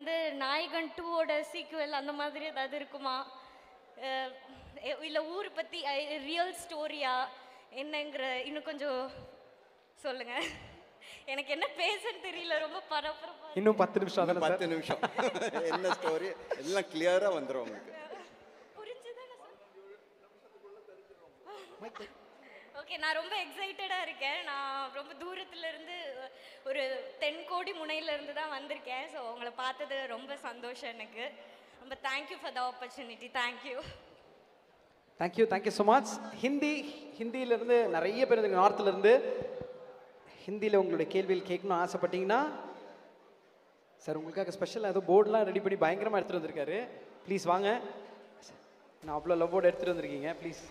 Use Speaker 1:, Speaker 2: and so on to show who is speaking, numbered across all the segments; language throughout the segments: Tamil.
Speaker 1: இந்த நாயகன் டூவோட சீக்குவல் அந்த மாதிரி ஏதாவது இருக்குமா? இல்லை ஊர் பற்றி ரியல் ஸ்டோரியா என்னங்கிற இன்னும் கொஞ்சம் சொல்லுங்க. எனக்கு என்ன பேசன்னு தெரியல, ரொம்ப பரபரப்பா.
Speaker 2: இன்னும் 10 நிமிஷம். அதெல்லாம்
Speaker 3: 10 நிமிஷம் என்ன ஸ்டோரி எல்லாம் கிளியரா வந்துரும் உங்களுக்கு.
Speaker 1: ஓகே, நான் ரொம்ப எக்ஸைட்டடாக இருக்கேன். நான் ரொம்ப தூரத்துலேருந்து ஒரு தென்கோடி முனையிலேருந்து தான் வந்திருக்கேன். ஸோ உங்களை பார்த்தது ரொம்ப சந்தோஷம் எனக்கு. ரொம்ப thank you for the opportunity. Thank you
Speaker 2: thank you so much. ஹிந்தியிலேருந்து நிறைய பேர் இந்த நார்த்துலேருந்து ஹிந்தியில் உங்களுடைய கேள்வியில் கேட்கணும்னு ஆசைப்பட்டீங்கன்னா சார் உங்களுக்காக ஸ்பெஷலாக ஏதோ போர்டெலாம் ரெடி பண்ணி பயங்கரமாக எடுத்துகிட்டு வந்திருக்காரு. ப்ளீஸ் வாங்க. நான் அவ்வளோ லவ் போர்டு எடுத்துகிட்டு வந்திருக்கீங்க. ப்ளீஸ்.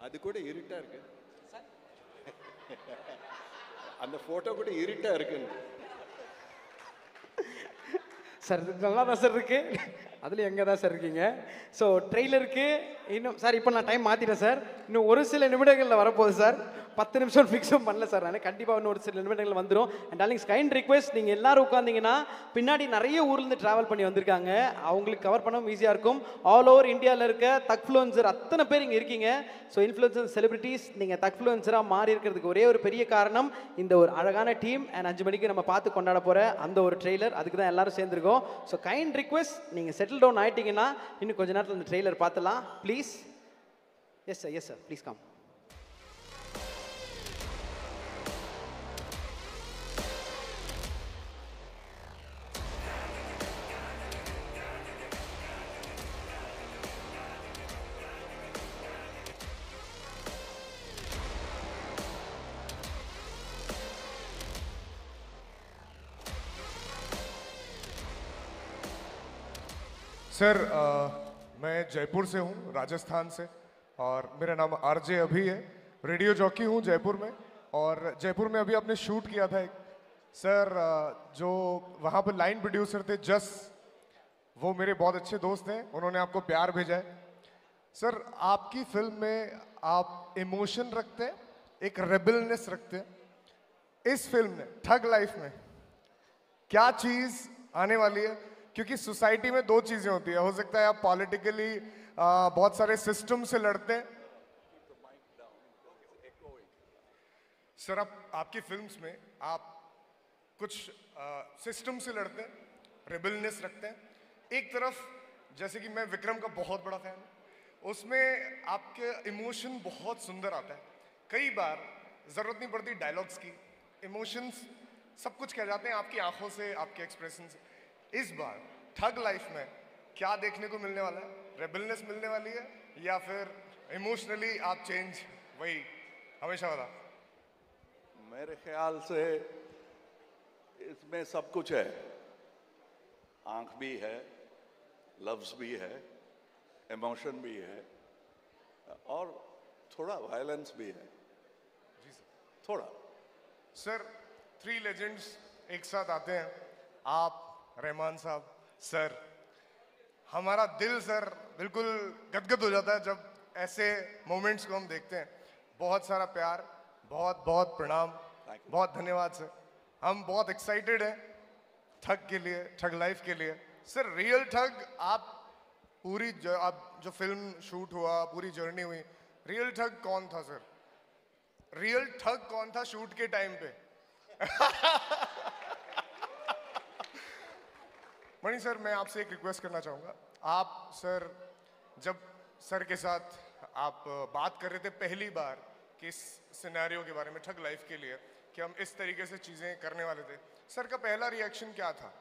Speaker 3: அது கூட இருட்டா இருக்கு. அந்த போட்டோ கூட இருட்டா இருக்கு
Speaker 2: சார். நல்லா தான் சார் இருக்கு. அதில் எங்கே தான் சார் இருக்கீங்க? ஸோ ட்ரெய்லருக்கு இன்னும் சார் இப்போ நான் டைம் மாற்றிட்டேன் சார். இன்னும் ஒரு சில நிமிடங்களில் வரப்போகுது சார். 10 நிமிஷம் ஃபிக்ஸும் பண்ணல சார். ஆனால் கண்டிப்பாக இன்னும் ஒரு சில நிமிடங்கள் வந்துடும். அண்ட் டார்லிங்ஸ், கைண்ட் ரிக்வெஸ்ட், நீங்கள் எல்லாரும் உட்காந்திங்கன்னா பின்னாடி நிறைய ஊர்லேருந்து ட்ராவல் பண்ணி வந்திருக்காங்க. அவங்களுக்கு கவர் பண்ணவும் ஈஸியாக இருக்கும். ஆல் ஓவர் இந்தியாவில் இருக்க தக்ஃப்ளூயன்சர் அத்தனை பேர் இங்கே இருக்கீங்க. ஸோ இன்ஃப்ளூயன்சர் செலிபிரிட்டிஸ், நீங்கள் தக்ஃப்ளூயன்சராக மாறி இருக்கிறதுக்கு ஒரே ஒரு பெரிய காரணம் இந்த ஒரு அழகான டீம். அண்ட் 5 மணிக்கு நம்ம பார்த்து கொண்டாட போகிற அந்த ஒரு ட்ரெய்லர். அதுக்கு தான் எல்லாரும் சேர்ந்துருக்கோம். ஸோ கைண்ட் ரிக்வெஸ்ட், நீங்கள் செட்டில் டவுன் ஆகிட்டீங்கன்னா இன்னும் கொஞ்ச நேரத்தில் இந்த ட்ரெய்லர் பார்த்துலாம் please. Yes sir please come.
Speaker 4: Sir मैं जयपुर से हूँ, राजस्थान से, और मेरा नाम आरजे अभी है। रेडियो जॉकी हूँ जयपुर में, और जयपुर में अभी आपने शूट किया था एक। सर जो वहाँ पर लाइन प्रोड्यूसर थे जस, वो मेरे बहुत अच्छे दोस्त हैं, उन्होंने आपको प्यार भेजा है। सर आपकी फिल्म में आप इमोशन रखते हैं, एक रेबलनेस रखते हैं। इस फिल्म में ठग लाइफ में क्या चीज़ आने वाली है? क्योंकि सोसाइटी में 2 चीज़ें होती है। हो सकता है आप पॉलिटिकली बहुत सारे सिस्टम से लड़ते हैं। सर आपकी फिल्म्स में आप कुछ सिस्टम से लड़ते हैं, रेबलनेस रखते हैं। एक तरफ जैसे कि मैं विक्रम का बहुत बड़ा फैन हूँ, उसमें आपके इमोशन बहुत सुंदर आता है। कई बार ज़रूरत नहीं पड़ती डायलॉग्स की, इमोशंस सब कुछ कह जाते हैं आपकी आंखों से, आपके एक्सप्रेशन से। इस बार ठग लाइफ में क्या देखने को मिलने वाला है? रेबलनेस मिलने वाली है या फिर इमोशनली आप चेंज वही हमेशा वाला?
Speaker 3: मेरे ख्याल से इसमें सब कुछ है। आंख भी है, लफ्ज भी है, इमोशन भी है, और थोड़ा वायलेंस भी है।
Speaker 4: जी सर।
Speaker 3: थोड़ा।
Speaker 4: सर 3 लेजेंड्स एक साथ आते हैं, आप, रहमान साहब, सर। हमारा दिल सर बिल्कुल गदगद हो जाता है जब ऐसे मोमेंट्स को हम देखते हैं। बहुत सारा प्यार, बहुत बहुत प्रणाम, बहुत धन्यवाद सर। हम बहुत एक्साइटेड हैं ठग के लिए, ठग लाइफ के लिए। सर रियल ठग, आप पूरी आप जो फिल्म शूट हुआ, पूरी जर्नी हुई, रियल ठग कौन था सर? रियल ठग कौन था शूट के टाइम पे? मणि सर, मैं आपसे एक रिक्वेस्ट करना चाहूँगा। आप सर जब सर के साथ आप बात कर रहे थे पहली बार कि इस सिनेरियो के बारे में, ठग लाइफ के लिए, कि हम इस तरीके से चीज़ें करने वाले थे, सर का पहला रिएक्शन क्या था?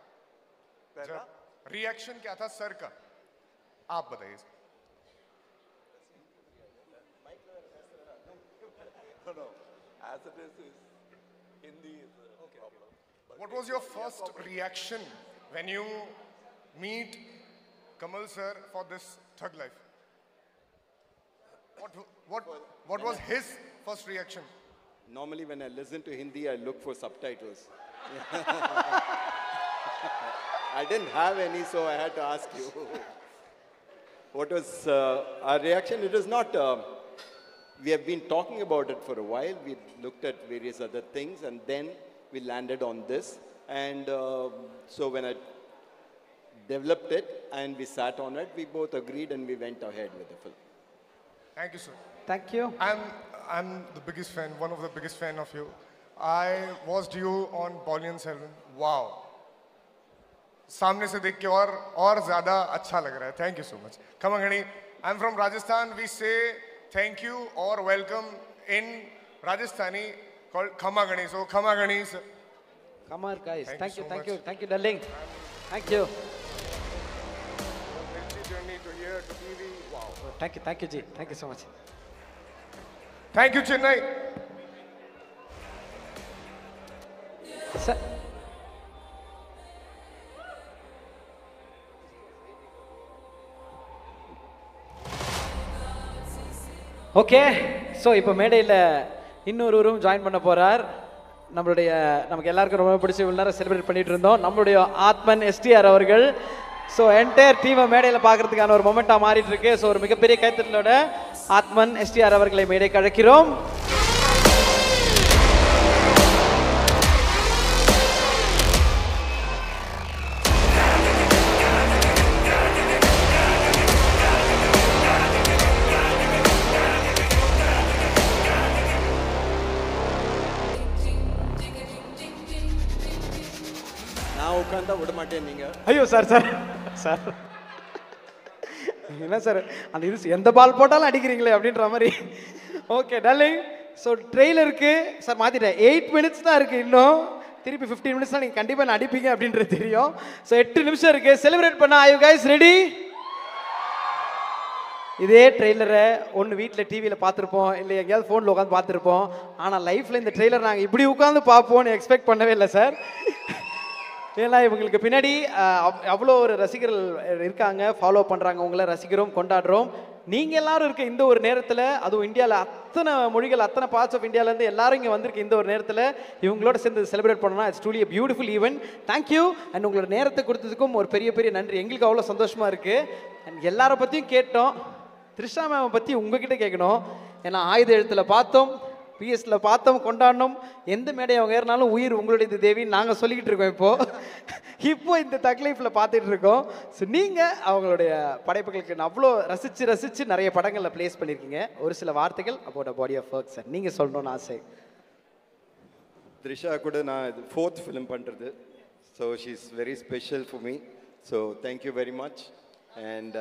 Speaker 3: पहला
Speaker 4: रिएक्शन क्या था सर का, आप बताइए sir.
Speaker 3: No, as it is
Speaker 4: What was your first reaction when you meet Kamal sir for this Thug Life? What was his first reaction?
Speaker 3: Normally when I listen to Hindi, I look for subtitles. I didn't have any, so I had to ask you. What was our reaction? It was not, we have been talking about it for a while. We looked at various other things and then we landed on this. And so when I developed it and we sat on it, we both agreed and we went ahead with the film.
Speaker 4: Thank you, sir.
Speaker 2: Thank you.
Speaker 4: I'm the biggest fan, one of the biggest fan of you. I watched you on Paulian Selvan. Wow. सामने से देख के और ज़्यादा अच्छा लग रहा है. Thank you so much. Khamagani, I'm from Rajasthan. We say thank you or welcome in Rajasthani called Khamagani. So Khamagani, sir.
Speaker 2: Come on, guys.
Speaker 4: Thank you so
Speaker 2: thank you,
Speaker 4: much.
Speaker 2: thank you, darling. Thank you.
Speaker 4: Mirchi journey to here to TV. Wow.
Speaker 2: Thank you, Ji. Thank you so much.
Speaker 4: Thank you, Chennai.
Speaker 2: Sir. Okay so இப்போ மேடையில் இன்னொருவரும் ஜாயின் பண்ண போகிறார். நமக்கு எல்லாருக்கும் ரொம்ப பிடிச்ச இவ்வளோ நேரம் செலிப்ரேட் பண்ணிட்டு இருந்தோம் நம்மளுடைய ஆத்மன் எஸ்டிஆர் அவர்கள். ஸோ என்டையர் டீமை மேடையில் பார்க்கறதுக்கான ஒரு மொமெண்ட்டாக மாறிட்டு இருக்கு. ஸோ ஒரு மிகப்பெரிய கைத்தட்டலோட ஆத்மன் எஸ்டிஆர் அவர்களை மேடைக்கு அழைக்கிறோம்.
Speaker 3: உட்கார்ந்தா விட மாட்டேன் நீங்க.
Speaker 2: ஐயோ சார் என்ன சார் அந்த இது எந்த பால் போட்டாலும் அடிக்கிறீங்களே அப்படின்ற மாதிரி. ஓகே டார்லிங், ஸோ ட்ரெய்லருக்கு சார் மாற்றிட்டேன். 8 minutes தான் இருக்குது இன்னும். திருப்பி 15 minutes தான் நீங்கள் கண்டிப்பாக நான் அடிப்பீங்க அப்படின்றது தெரியும். ஸோ 8 நிமிஷம் இருக்குது செலிப்ரேட் பண்ண. Are you guys ready? இதே ட்ரெய்லரை ஒன்று வீட்டில் டிவியில் பார்த்துருப்போம், இல்லை எங்கேயாவது ஃபோனில் உட்காந்து பார்த்துருப்போம். ஆனால் லைஃப்பில் இந்த ட்ரெய்லர் நாங்கள் இப்படி உட்காந்து பார்ப்போம்னு எக்ஸ்பெக்ட் பண்ணவே இல்லை சார். ஏன்னா இவங்களுக்கு பின்னாடி அவ்வளோ ஒரு ரசிகர்கள் இருக்காங்க, ஃபாலோ பண்ணுறாங்க, உங்களை ரசிக்கிறோம், கொண்டாடுறோம். நீங்கள் எல்லாரும் இருக்க இந்த ஒரு நேரத்தில், அதுவும் இந்தியாவில் அத்தனை மொழிகள், அத்தனை பார்ட்ஸ் ஆஃப் இந்தியாவிலேருந்து எல்லாரும் இங்கே வந்திருக்கு இந்த ஒரு நேரத்தில் இவங்களோட சேர்ந்து செலிப்ரேட் பண்ணோம்னா it's truly a beautiful event. Thank you. And உங்களோட நேரத்தை கொடுத்ததுக்கும் ஒரு பெரிய பெரிய நன்றி. எங்களுக்கு அவ்வளோ சந்தோஷமாக இருக்குது. அண்ட் எல்லாரை பற்றியும் கேட்டோம். த்ரிஷா மேமை பற்றி உங்ககிட்ட கேட்கணும். ஏன்னா ஆயுத எழுத்தில் பார்த்தோம், பிஎஸ்ல பார்த்தோம், கொண்டாடணும். எந்த மேடையை அவங்க ஏறினாலும் உயிர் உங்களுடைய தேவின்னு நாங்கள் சொல்லிக்கிட்டு இருக்கோம். இப்போ இந்த தக் லைஃப்பில் பார்த்துட்டு இருக்கோம். ஸோ நீங்கள் அவங்களுடைய படைப்புகளுக்கு அவ்வளோ ரசித்து நிறைய படங்களில் ப்ளேஸ் பண்ணியிருக்கீங்க. ஒரு சில வார்த்தைகள் about body of work sir நீங்கள் சொல்லணும்னு ஆசை.
Speaker 3: த்ரிஷா கூட நான் இது 4th ஃபிலிம் பண்ணுறது. So she is very special for me. So thank you very much and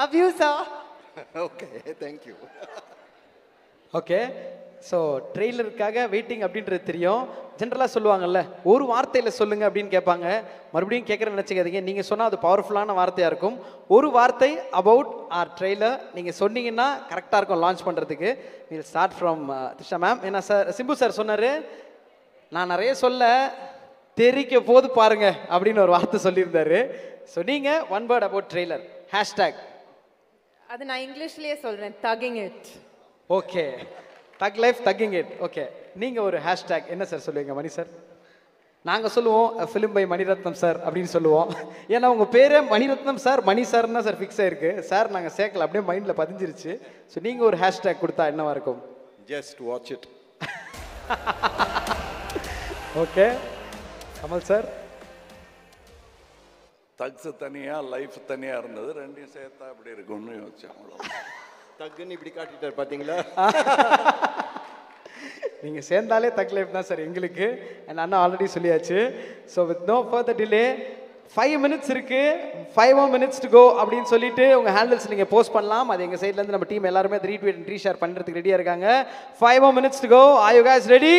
Speaker 5: love you sir.
Speaker 3: Okay thank you.
Speaker 2: Okay, so ட்ரெய்லருக்காக வெயிட்டிங் அப்படின்றது தெரியும். ஜென்ரலாக சொல்லுவாங்கல்ல, ஒரு வார்த்தையில் சொல்லுங்கள் அப்படின்னு கேட்பாங்க. மறுபடியும் கேட்குறேன்னு நினச்சிக்காதீங்க. நீங்கள் சொன்னால் அது பவர்ஃபுல்லான வார்த்தையாக இருக்கும். ஒரு வார்த்தை அபவுட் ஆர் ட்ரெய்லர் நீங்கள் சொன்னீங்கன்னா கரெக்டாக இருக்கும் லான்ச் பண்ணுறதுக்கு. Will start from Trisha ma'am. ஏன்னா சார் சிம்பு சார் சொன்னார், நான் நிறைய சொல்ல தெரிக்க போது பாருங்க அப்படின்னு ஒரு வார்த்தை சொல்லியிருந்தாரு. ஸோ நீங்கள் one word about trailer hashtag.
Speaker 5: அது நான் இங்கிலீஷ்லேயே சொல்கிறேன், தகிங் இட்.
Speaker 2: ஓகே, தக் லைஃப் தக்கிங் இட். ஓகே, நீங்கள் ஒரு ஹேஷ்டேக் என்ன சார் சொல்லுவீங்க மணி சார்? நாங்கள் சொல்லுவோம் ஃபிலிம் பை மணிரத்னம் சார் அப்படின்னு சொல்லுவோம். ஏன்னா உங்கள் பேரே மணிரத்னம் சார், மணி சார்னா சார் ஃபிக்ஸ் ஆயிருக்கு. சார் நாங்கள் சேர்க்கல, அப்படியே மைண்டில் பதிஞ்சிருச்சு. ஸோ நீங்கள் ஒரு ஹேஷ்டேக் கொடுத்தா என்னவா இருக்கும்?
Speaker 3: Just watch it.
Speaker 2: Okay, Kamal sir.
Speaker 6: Thugs தனியாக லைஃப் தனியாக இருந்தது, ரெண்டையும் சேர்த்தா அப்படி இருக்கும்னு யோசிச்சேன். அவ்வளோ
Speaker 3: தக்குன்னு இப்படி காட்டிட்டார் பார்த்தீங்களா?
Speaker 2: நீங்கள் சேர்ந்தாலே தக் லைஃப் தான் சார் எங்களுக்கு. அண்ட் அண்ணா ஆல்ரெடி சொல்லியாச்சு. So with no further delay 5 minutes இருக்குது, 5 more minutes to go அப்படின்னு சொல்லிட்டு உங்கள் ஹேண்டில்ஸ் நீங்கள் போஸ்ட் பண்ணலாம். அது எங்கள் சைட்லேருந்து நம்ம டீம் எல்லாருமே ரீட்வீட் அண்ட் ரீஷேர் பண்ணுறதுக்கு ரெடியாக இருக்காங்க. 5 more minutes to go. Are you guys ready?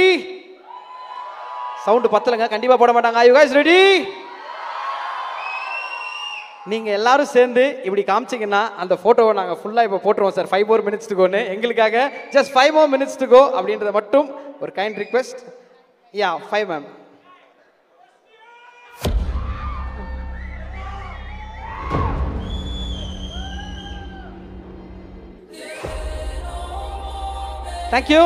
Speaker 2: Sound பத்தலைங்க, கண்டிப்பாக போட மாட்டாங்க. Are you guys ready? நீங்கள் எல்லாரும் சேர்ந்து இப்படி காமிச்சிங்கன்னா அந்த ஃபோட்டோவை நாங்கள் ஃபுல்லாக இப்போ போட்டுருவோம் சார். 5 more minutes to goன்னு எங்களுக்காக. Just 5 more minutes to go அப்படின்றத மட்டும் ஒரு கைண்ட் ரிக்வெஸ்ட். யா 5 மேம். தேங்க்யூ.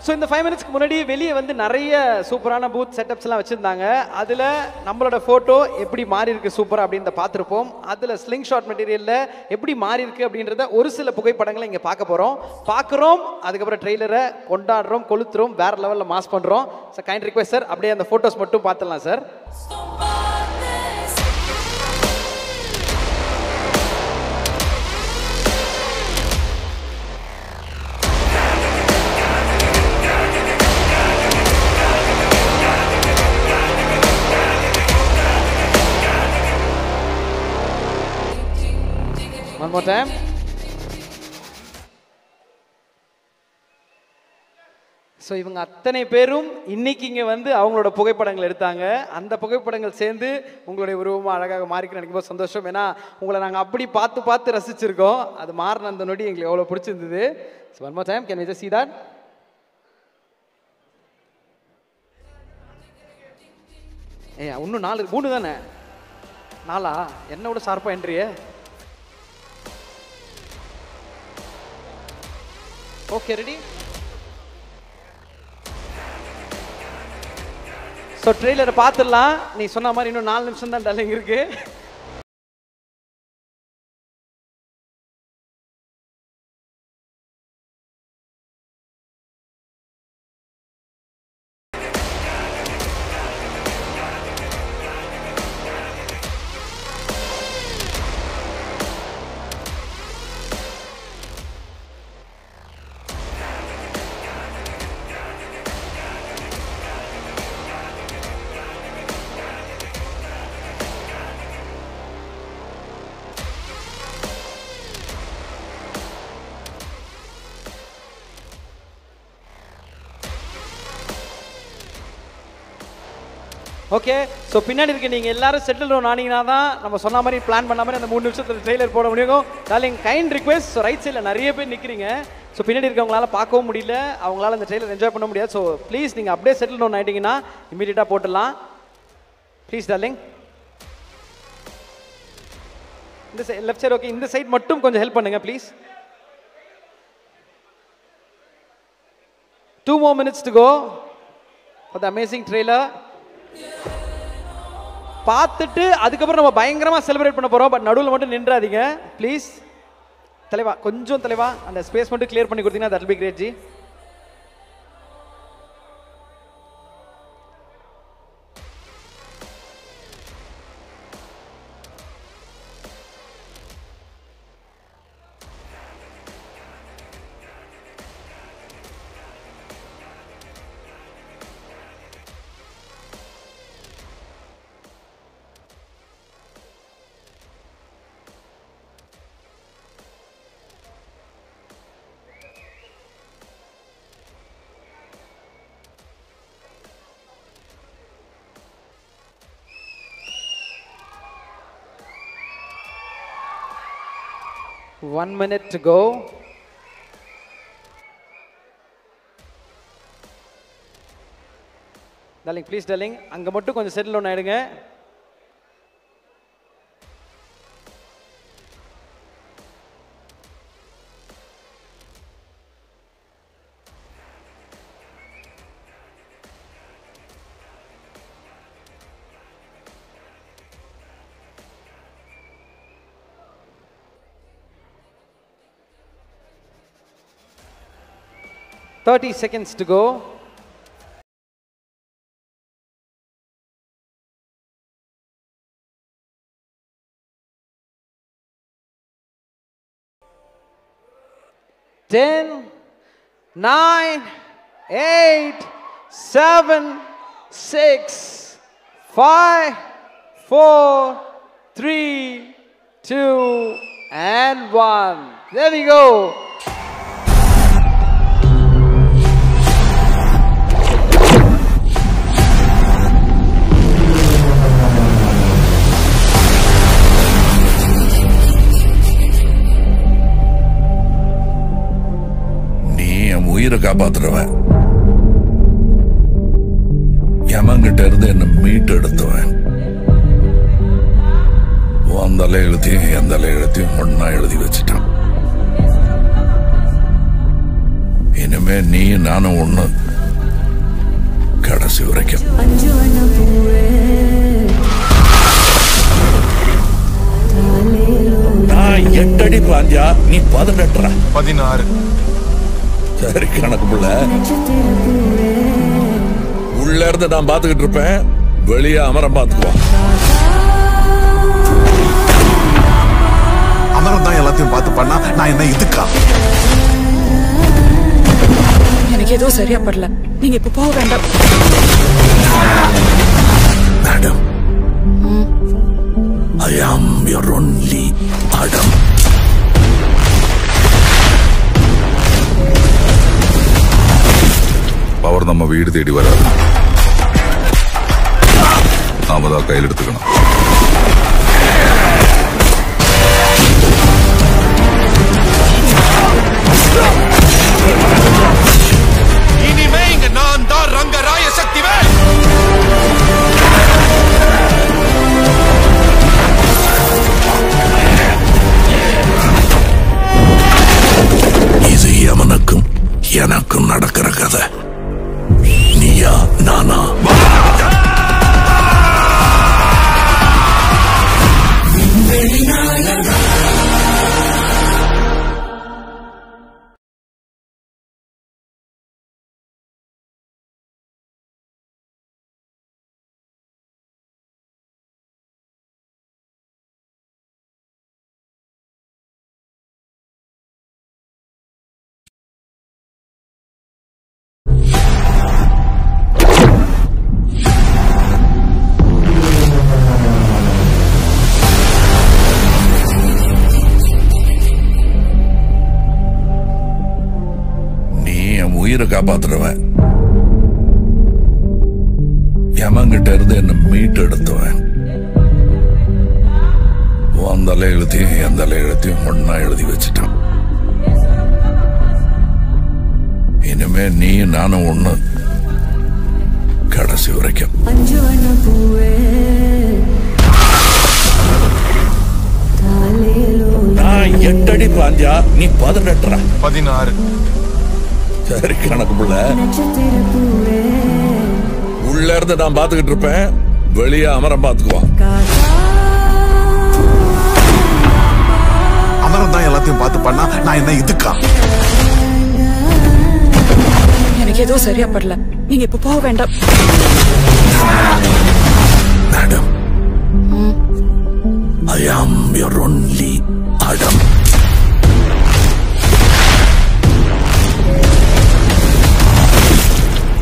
Speaker 2: ஸோ இந்த 5 மினிட்ஸ்க்கு முன்னாடி வெளியே வந்து நிறைய சூப்பரான பூத் செட்டப்ஸ்லாம் வச்சுருந்தாங்க. அதில் நம்மளோட ஃபோட்டோ எப்படி மாறி இருக்கு சூப்பராக அப்படின்றத பார்த்துருப்போம். அதில் ஸ்லிங் ஷாட் மெட்டீரியலில் எப்படி மாறி இருக்கு அப்படின்றத ஒரு சில புகைப்படங்களை இங்கே பார்க்குறோம். அதுக்கப்புறம் ட்ரெய்லரை கொண்டாடுறோம், கொளுத்துறோம், வேறு லெவலில் மாஸ் பண்ணுறோம். ஸோ கைண்ட் ரிக்வெஸ்ட் சார், அப்படியே அந்த ஃபோட்டோஸ் மட்டும் பார்த்துடலாம் sir. One more time. So இவங்க அத்தனை பேரும் இன்னைக்கு இங்கே வந்து அவங்களோட புகைப்படங்கள் எடுத்தாங்க. அந்த புகைப்படங்கள் சேர்ந்து உங்களுடைய உருவமாக அழகாக மாறிக்க நினைக்கும் போது சந்தோஷம். ஏன்னா உங்களை நாங்கள் அப்படி பார்த்து ரசிச்சிருக்கோம். அது மாறின அந்த நொடி எங்களுக்கு எவ்வளோ பிடிச்சிருந்தது. So one more time, can we just see that? இன்னும் 3 தானே? 4 என்ன விட ஷார்ப்பாக என்ட்ரியே. Okay, ready? ஸோ ட்ரெய்லரை பார்த்துடலாம். நீ சொன்ன மாதிரி இன்னும் 4 நிமிஷம் தான் டார்லிங் இருக்கு. ஓகே, ஸோ பின்னாடி இருக்க நீங்கள் எல்லாரும் செட்டில் டவுன் ஆனீங்கன்னா தான் நம்ம சொன்ன மாதிரி பிளான் பண்ண மாதிரி அந்த 3 நிமிஷத்தில் ட்ரெய்லர் போட முடியும். Darling kind request. So right சைடில் நிறைய பேர் நிற்கிறீங்க. ஸோ பின்னாடி இருக்கவங்களால பார்க்கவும் முடியல, அவங்களால அந்த ட்ரெய்லர் என்ஜாய் பண்ண முடியாது. ஸோ ப்ளீஸ் நீங்கள் அப்படியே செட்டில் டவுன் ஆகிட்டீங்கன்னா இமீடியட்டாக போட்டுடலாம். Please darling. இந்த சைட் லெஃப்ட் சைடு ஓகே, இந்த சைட் மட்டும் கொஞ்சம் ஹெல்ப் பண்ணுங்கள் please. 2 more minutes to go for the amazing trailer. பார்த்துட்டு அதுக்கப்புறம் நம்ம பயங்கரமாக செலிப்ரேட் பண்ண போகிறோம். பட் நடுவில் மட்டும் நின்றாதீங்க ப்ளீஸ். தலைவா கொஞ்சம் தலைவா அந்த ஸ்பேஸ் மட்டும் கிளியர் பண்ணி கொடுத்தீங்கன்னா that will be great ji. One minute to go. Darling, please darling, அங்க மட்டும் கொஞ்சம் செட்டில் டவுன் ஆயிடுங்க. Thirty seconds to go. Ten, 9, 8, 7, 6, 5, 4, 3, 2, and 1. There we go.
Speaker 6: உயிரை காப்பாத்துறவன் யமங்கிட்ட இருந்து என்ன மீட்டு எடுத்துவேன். அந்த எழுத்தையும் எந்த எழுத்தையும் ஒன்னா எழுதி வச்சுட்டான். இனிமே நீ நானும் ஒண்ணு, கடைசி வரைக்கும். நான் 8 அடி பாஞ்சா நீ 18.
Speaker 4: 16.
Speaker 6: சரி கணக்கு புள்ள. உள்ள இருந்து நான் பாத்துக்கிட்டு இருப்பேன், வெளியே அமரம் பாத்துக்குவான்.
Speaker 7: அமரம் தான் எல்லாத்தையும் பார்த்து பண்ணா நான் என்ன இதுக்கா?
Speaker 8: எனக்கு ஏதோ சரியா படல, நீங்க இப்ப போக வேண்டாம்.
Speaker 6: Madam, I am your only Adam.
Speaker 9: Power நம்ம வீடு தேடி வராது, நாம தான் கையில் எடுத்துக்கணும்.
Speaker 7: இனிமே இங்க நான் தான் ரங்கராய சக்திவேல்.
Speaker 6: இது யமனுக்கும் எனக்கும் நடக்கிற கதை. நீயா நானா? உயிரை காப்பாத்துறவன், யமங்கிட்ட இருந்து என்ன மீட்டு எடுத்துவேன். அந்த எழுத்தையும் எந்த எழுத்தையும் ஒன்னா எழுதி வச்சுட்டான். இனிமே நீ நானும் ஒண்ணு, கடைசி வரைக்கும். நான் 8 அடி பாஞ்சா நீ 18.
Speaker 4: 16.
Speaker 6: சரி கணக்கு புள்ள. உள்ள இருந்து நான் பாத்துக்கிட்டு இருப்பேன், வெளியே அமரம் பாத்துக்குவான்.
Speaker 7: அமரம் தான் எல்லாத்தையும் பார்த்து பண்ணா நான் என்ன இதுக்கா?
Speaker 8: எனக்கு ஏதோ சரியா படல, நீங்க இப்ப போக வேண்டாம்.
Speaker 6: Madam, I am your only Adam.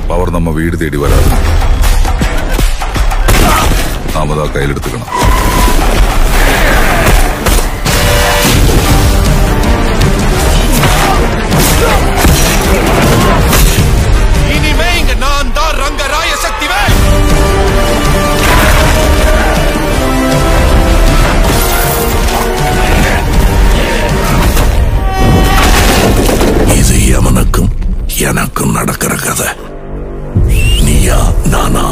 Speaker 9: Power நம்ம வீடு தேடி வராது, நாம தான் கையில் எடுத்துக்கணும்.
Speaker 7: இனிமே இங்க நான் தான் ரங்கராய சக்திவேல்.
Speaker 6: இது யமனுக்கும் எனக்கும் நடக்கிற கதை. நீயா நானா?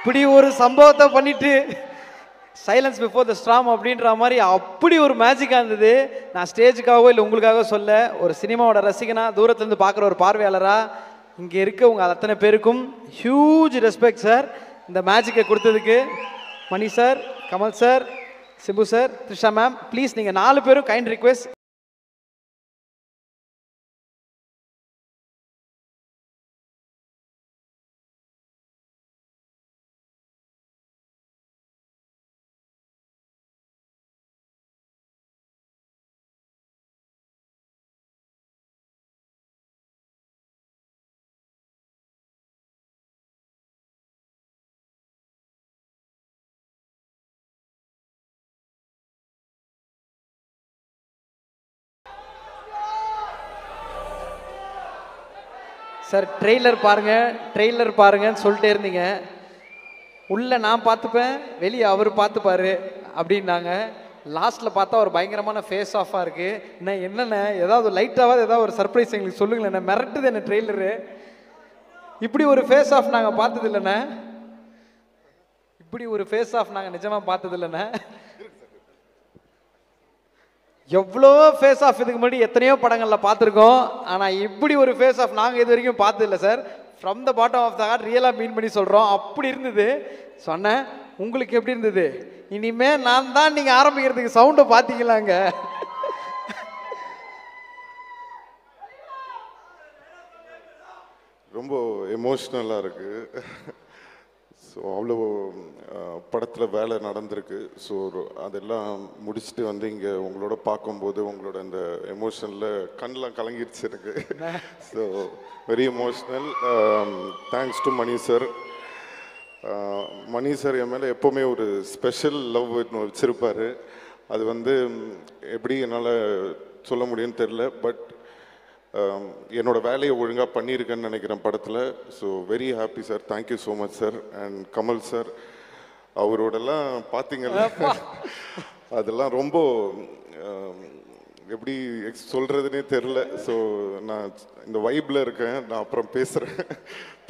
Speaker 2: இப்படி ஒரு சம்பவத்தை பண்ணிட்டு சைலன்ஸ் பிஃபோர் த ஸ்ட்ராம் அப்படின்ற மாதிரி அப்படி ஒரு மேஜிக்காக இருந்தது. நான் ஸ்டேஜுக்காகவோ இல்லை உங்களுக்காக சொல்ல, ஒரு சினிமாவோட ரசிகனா, தூரத்துலேருந்து பார்க்குற ஒரு பார்வையாளராக இங்கே இருக்க உங்கள் அத்தனை பேருக்கும் ஹியூஜ் ரெஸ்பெக்ட் சார். இந்த மேஜிக்கை கொடுத்ததுக்கு Mani sir, Kamal sir, Sibu sir, Trisha ma'am, please நீங்கள் 4 பேரும் கைண்ட் ரிக்வெஸ்ட் சார் ட்ரெய்லர் பாருங்கன்னு சொல்லிட்டே இருந்தீங்க. உள்ளே நான் பார்த்துப்பேன், வெளியே அவர் பார்த்துப்பாரு அப்படின்னாங்க. லாஸ்ட்டில் பார்த்தா ஒரு பயங்கரமான ஃபேஸ் ஆஃபாக இருக்குது. என்னென்ன ஏதாவது லைட்டாவது ஏதாவது ஒரு சர்ப்ரைஸ் எங்களுக்கு சொல்லுங்களேன். என்ன மிரட்டுது என்ன ட்ரெய்லரு. இப்படி ஒரு ஃபேஸ் ஆஃப் நாங்கள் பார்த்தது இல்லைண்ணே. இப்படி ஒரு ஃபேஸ் ஆஃப் நாங்கள் நிஜமாக பார்த்தது இல்லைண்ணே. எவ்வளோ ஃபேஸ் ஆஃப் இதுக்கு முன்னாடி எத்தனையோ படங்களில் பார்த்துருக்கோம். ஆனால் இப்படி ஒரு ஃபேஸ் ஆஃப் நாங்கள் இது வரைக்கும் பார்த்ததில்லை sir. From the bottom of the heart ரியலாக மீன் பண்ணி சொல்கிறோம். அப்படி இருந்தது. சொன்னேன், உங்களுக்கு எப்படி இருந்தது? இனிமே நான் தான் நீங்கள் ஆரம்பிக்கிறதுக்கு சவுண்டை பார்த்தீங்களாங்க.
Speaker 10: ரொம்ப எமோஷ்னலாக இருக்குது. ஸோ அவ்வளோ படத்தில் வேலை நடந்திருக்கு. ஸோ அதெல்லாம் முடிச்சுட்டு வந்து இங்கே உங்களோட பார்க்கும்போது உங்களோட அந்த எமோஷனில் கண்ணெலாம் கலங்கிடுச்சு எனக்கு. So very emotional. Thanks to Mani sir. Mani sir என் மேலே எப்போவுமே ஒரு ஸ்பெஷல் லவ் வச்சுருப்பார். அது வந்து எப்படி என்னால் சொல்ல முடியும்னு தெரில. பட் என்னோடய வேலையை ஒழுங்காக பண்ணியிருக்கேன்னு நினைக்கிறேன் படத்தில். So very happy sir. Thank you so much sir. And Kamal sir அவரோடலாம் பார்த்தீங்கன்னா அதெல்லாம் ரொம்ப எப்படி சொல்கிறதுனே தெரில. ஸோ நான் இந்த வைப்பில் இருக்கேன். நான் அப்புறம் பேசுகிறேன்.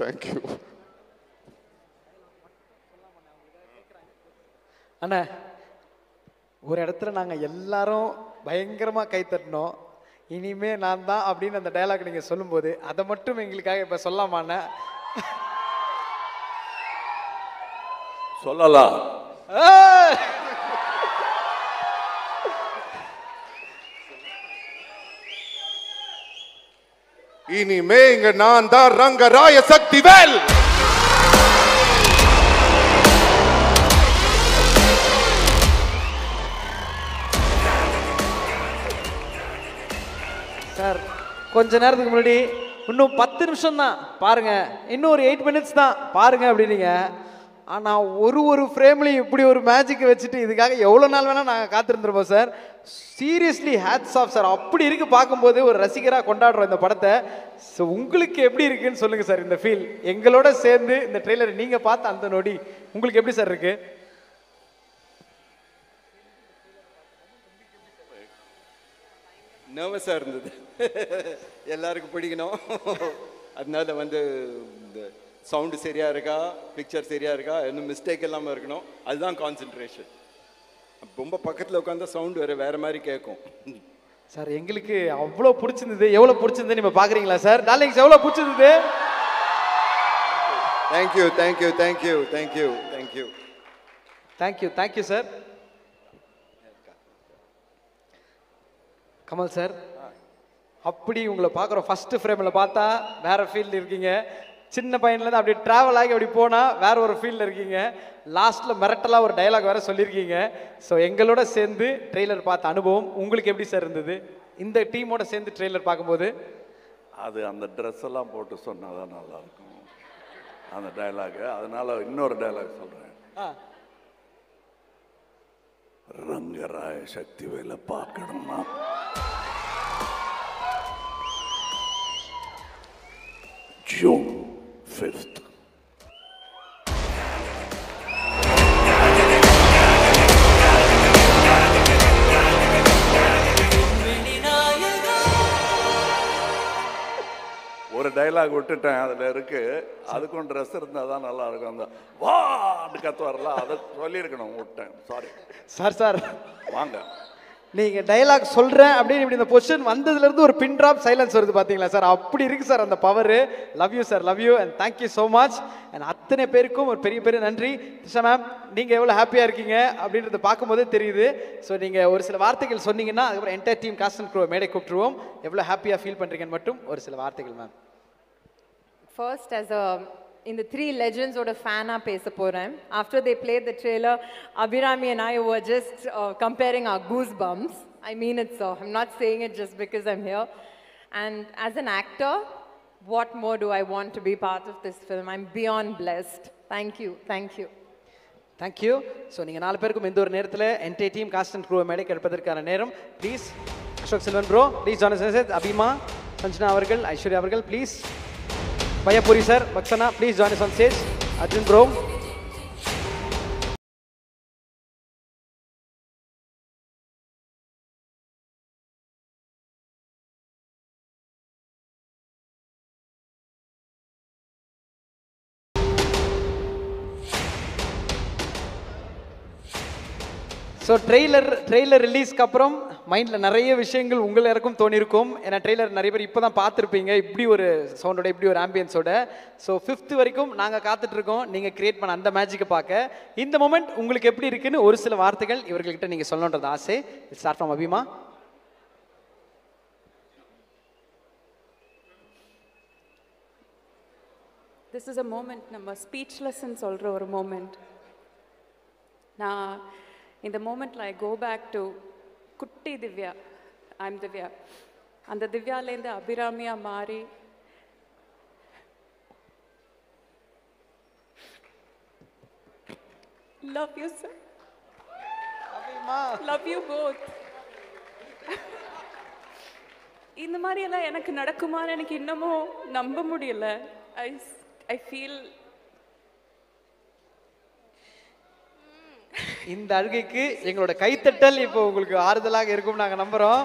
Speaker 10: தேங்க்யூ
Speaker 2: அண்ணா. ஒரு இடத்துல நாங்கள் எல்லாரும் பயங்கரமாக கை தட்டினோம். இனிமே நான் தான் அப்படின்னு அந்த டயலாக் நீங்கள் சொல்லும்போது அதை மட்டும் எங்களுக்காக இப்போ சொல்லாமாண்ணே?
Speaker 6: சொல்லலாம்.
Speaker 10: இனிமே இங்க நான் தான் ரங்கராய சக்திவேல்.
Speaker 2: சார் கொஞ்ச நேரத்துக்கு முன்னாடி இன்னும் 10 நிமிஷம் தான் பாருங்க, இன்னும் ஒரு 8 minutes தான் பாருங்க அப்படின்னீங்க. ஆனால் ஒரு ஃப்ரேம்லையும் இப்படி ஒரு மேஜிக்கை வச்சுட்டு இதுக்காக எவ்வளோ நாள் வேணால் நாங்கள் காத்திருந்துருப்போம் sir. Seriously hats off sir. அப்படி இருக்கு பார்க்கும்போது ஒரு ரசிகராக கொண்டாடுறோம் இந்த படத்தை. ஸோ உங்களுக்கு எப்படி இருக்குன்னு சொல்லுங்கள் சார் இந்த ஃபீல். எங்களோட சேர்ந்து இந்த ட்ரெய்லரை நீங்கள் பார்த்த அந்த நொடி உங்களுக்கு எப்படி சார் இருக்கு?
Speaker 3: நர்வஸாக இருந்தது. எல்லாருக்கும் பிடிக்கணும். அதனால வந்து இந்த சவுண்டு சரியாக இருக்கா, பிக்சர் சரியாக இருக்கா, இன்னும் மிஸ்டேக் இல்லாமல் இருக்கணும். அதுதான் கான்சென்ட்ரேஷன். ரொம்ப பக்கத்தில் உட்காந்தா சவுண்டு வேறு மாதிரி கேட்கும்.
Speaker 2: சார் எங்களுக்கு அவ்வளோ பிடிச்சிருந்தது. எவ்வளோ பிடிச்சிருந்து நீங்கள் பார்க்குறீங்களா சார்? டார்லிங்ஸ் எவ்வளோ பிடிச்சிருந்தது?
Speaker 3: Thank you thank you thank you thank you thank you
Speaker 2: thank you thank you sir. Kamal sir, அப்படி உங்களை பார்க்குறோம். ஃபஸ்ட்டு ஃப்ரேமில் பார்த்தா வேறு ஃபீல்டு இருக்கீங்க. சின்ன பையன்லேருந்து அப்படி ட்ராவல் ஆகி அப்படி போனால் வேற ஒரு ஃபீல்டில் இருக்கீங்க. லாஸ்ட்டில் மிரட்டலாக ஒரு டைலாக் வேறு சொல்லியிருக்கீங்க. ஸோ எங்களோட சேர்ந்து ட்ரெய்லர் பார்த்த அனுபவம் உங்களுக்கு எப்படி சார் இருந்தது? இந்த டீமோட சேர்ந்து ட்ரெய்லர் பார்க்கும்போது
Speaker 6: அது அந்த ட்ரெஸ் எல்லாம் போட்டு சொன்னால் தான் நல்லாயிருக்கும் அந்த டைலாகு. அதனால் இன்னொரு டைலாக் சொல்கிறேன். ரங்கராய சக்திவேலை பார்க்கணுமா? June 5th. ஒரு டைலாக் விட்டுட்டேன், அதில் இருக்கு. அதுக்கும் ட்ரெஸ் இருந்தால் தான் நல்லா இருக்கும். அந்த வான்னு கத்து வரல, அதை சொல்லியிருக்கணும், விட்டேன். சாரி
Speaker 2: சார்
Speaker 6: வாங்க.
Speaker 2: நீங்கள் டைலாக் சொல்கிறேன் அப்படின்னு இப்படி இந்த பொசிஷன் வந்ததுலேருந்து ஒரு பின் ட்ராப் சைலன்ஸ் வருது பார்த்தீங்களா சார்? அப்படி இருக்குது சார் அந்த power. Love you sir, love you and thank you so much. And அத்தனை பேருக்கும் ஒரு பெரிய நன்றி. திரிஷா மேம், நீங்கள் எவ்வளோ ஹாப்பியாக இருக்கீங்க அப்படின்றத பார்க்கும்போதே தெரியுது. ஸோ நீங்கள் ஒரு சில வார்த்தைகள் சொன்னீங்கன்னா அதுக்கப்புறம் entire team cast and crew மேடை கூப்பிட்டுருவோம். எவ்வளோ ஹாப்பியாக ஃபீல் பண்ணுறீங்கன்னு மட்டும் ஒரு சில வார்த்தைகள் ma'am.
Speaker 5: First, as a in the Three Legends or a fan பேச போறேன். After they played the trailer, Abhirami and I were just comparing our goosebumps. I mean it, so I'm not saying it just because I'm here. And as an actor, what more do I want to be part of this film? I'm beyond blessed. Thank you.
Speaker 2: Thank you. So நீங்கள் 4 பேருக்கும் இந்த ஒரு நேரத்தில் entire team cast and crew மேடை எடுப்பதற்கான நேரம். Please Ashok Selvan bro, please ஜானஸ், அபிமா, சஞ்சனா அவர்கள், ஐஸ்வர்யா அவர்கள், please. Bayapuri sir, Baksana, please join us on stage. Arjun bro. So trailer ரிலீஸ்க்கு அப்புறம் மைண்டில் நிறைய விஷயங்கள் உங்கள் எல்லாருக்கும் தோணியிருக்கும். ஏன்னா ட்ரெய்லர் நிறைய பேர் இப்போ தான் பார்த்துருப்பீங்க, இப்படி ஒரு சவுண்டோட, இப்படி ஒரு ஆம்பியன்ஸோட. ஸோ 5th வரைக்கும் நாங்கள் காத்துட்ருக்கோம் நீங்கள் கிரியேட் பண்ண அந்த மேஜிக்கை பார்க்க. இந்த மொமெண்ட் உங்களுக்கு எப்படி இருக்குன்னு ஒரு சில வார்த்தைகள் இவர்கள்கிட்ட நீங்கள் சொல்லணுன்றது ஆசை. Start from Abhima.
Speaker 11: This is a moment, நம்ம ஸ்பீச்லெஸ்ன்னு சொல்கிற ஒரு மூமெண்ட். நான் இந்த மூமெண்ட்டில் ஐ கோ பேக் டு குட்டி திவ்யா. ஐம் திவ்யா. அந்த திவ்யாலேருந்து அபிராமியாக மாறி love you sir. Love you both. இந்த மாதிரியெல்லாம் எனக்கு நடக்குமான்னு எனக்கு இன்னமும் நம்ப முடியல. I feel
Speaker 2: இந்த அழுகைக்கு எங்களோட கைத்தட்டல் இப்போ உங்களுக்கு ஆறுதலாக இருக்கும் நாங்க நம்புறோம்.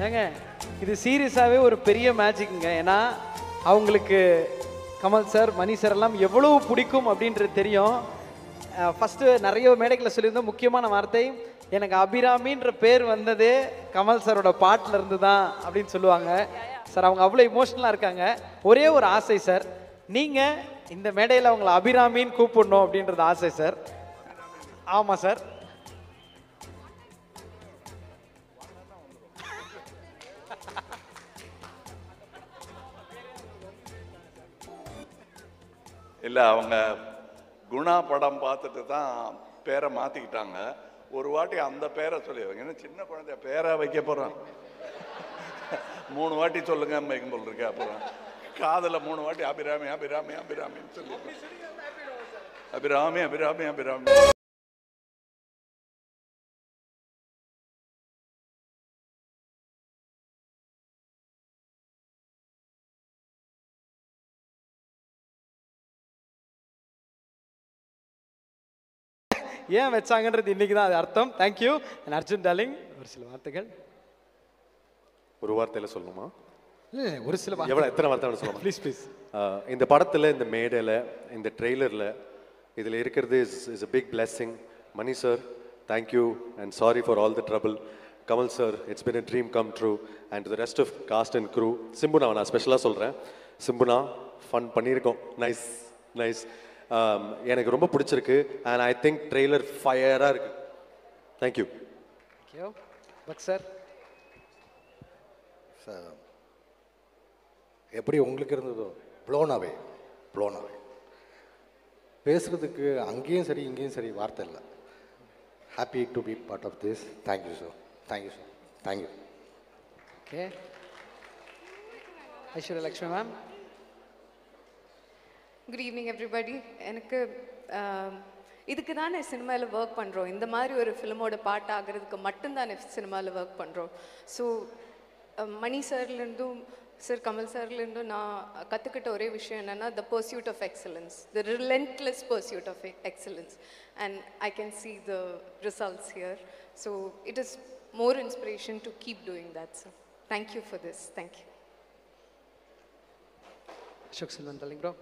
Speaker 2: ஏங்க இது சீரியஸாகவே ஒரு பெரிய மேஜிக்குங்க. ஏன்னா அவங்களுக்கு கமல் சார், மணி சார் எல்லாம் எவ்வளவு பிடிக்கும் அப்படின்றது தெரியும். ஃபஸ்ட்டு நிறைய மேடைகளில் சொல்லியிருந்தோம், முக்கியமான வார்த்தை எனக்கு அபிராமின்ற பேர் வந்ததே கமல் சாரோட பாட்டில் இருந்து தான் அப்படின்னு சொல்லுவாங்க. சார் அவங்க அவ்வளோ இமோஷனலாக இருக்காங்க. ஒரே ஒரு ஆசை சார், நீங்கள் இந்த மேடையில் அவங்கள அபிராமின்னு கூப்பிடணும் அப்படின்றது ஆசை சார். ஆமாம் சார்.
Speaker 6: இல்லை, அவங்க குணா படம் பார்த்துட்டு தான் பேரை மாற்றிக்கிட்டாங்க. ஒரு வாட்டி அந்த பேரை சொல்லிடுவாங்க. ஏன்னா சின்ன குழந்தைய பேரை வைக்க போகிறான், 3 வாட்டி சொல்லுங்க வைக்கும் போல் இருக்கு. அப்புறம் காதில் 3 வாட்டி அபிராமி அபிராமி அபிராமின்னு சொல்லி அபிராமி அபிராமி அபிராமி.
Speaker 2: ஏன் வச்சாங்கன்றது இன்னைக்கு தான் அது அர்த்தம். தேங்க்யூ. அர்ஜுன் டார்லிங், ஒரு சில வார்த்தைகள்.
Speaker 12: ஒரு வார்த்தையில் சொல்லணுமா?
Speaker 2: இல்லை, ஒரு சில
Speaker 12: எத்தனை வார்த்தை சொல்லணும்?
Speaker 2: Please please.
Speaker 12: இந்த படத்தில், இந்த மேடையில், இந்த ட்ரெய்லரில் இதில் இருக்கிறது is a big blessing. Mani sir, thank you and sorry for all the trouble. Kamal sir, it's been a dream come true. and to the rest of cast and crew. சிம்புனா நான் ஸ்பெஷலாக சொல்கிறேன். சிம்புனா ஃபன் பண்ணியிருக்கோம். Nice nice. எனக்கு ரொம்ப பிடிச்சிருக்கு. அண்ட் ஐ திங்க் ட்ரெய்லர் ஃபயராக இருக்கு. Thank you.
Speaker 2: Thank you. Buck sir.
Speaker 13: Sir எப்படி உங்களுக்கு இருந்ததோ, ப்ளோன் அவே. பேசுகிறதுக்கு அங்கேயும் சரி இங்கேயும் சரி வார்த்தை இல்லை. Happy to be part of this. Thank you sir. Thank you sir. Thank you.
Speaker 2: Okay. Aishwarya Lakshmi ma'am.
Speaker 14: Good evening everybody. எனக்கு இதுக்கு தானே சினிமாவில் ஒர்க் பண்ணுறோம். இந்த மாதிரி ஒரு ஃபிலிமோட பார்ட் ஆகிறதுக்கு மட்டும்தானே சினிமாவில் ஒர்க் பண்ணுறோம். ஸோ மணி சார்லேருந்தும் சார் கமல் சார்லேருந்தும் நான் கற்றுக்கிட்ட ஒரே விஷயம் என்னென்னா, the pursuit of excellence, the relentless pursuit of excellence. And I can see the results here. So it is more inspiration to keep doing that, sir. Thank you for this. Thank you.
Speaker 2: Ashok Selvan darling bro.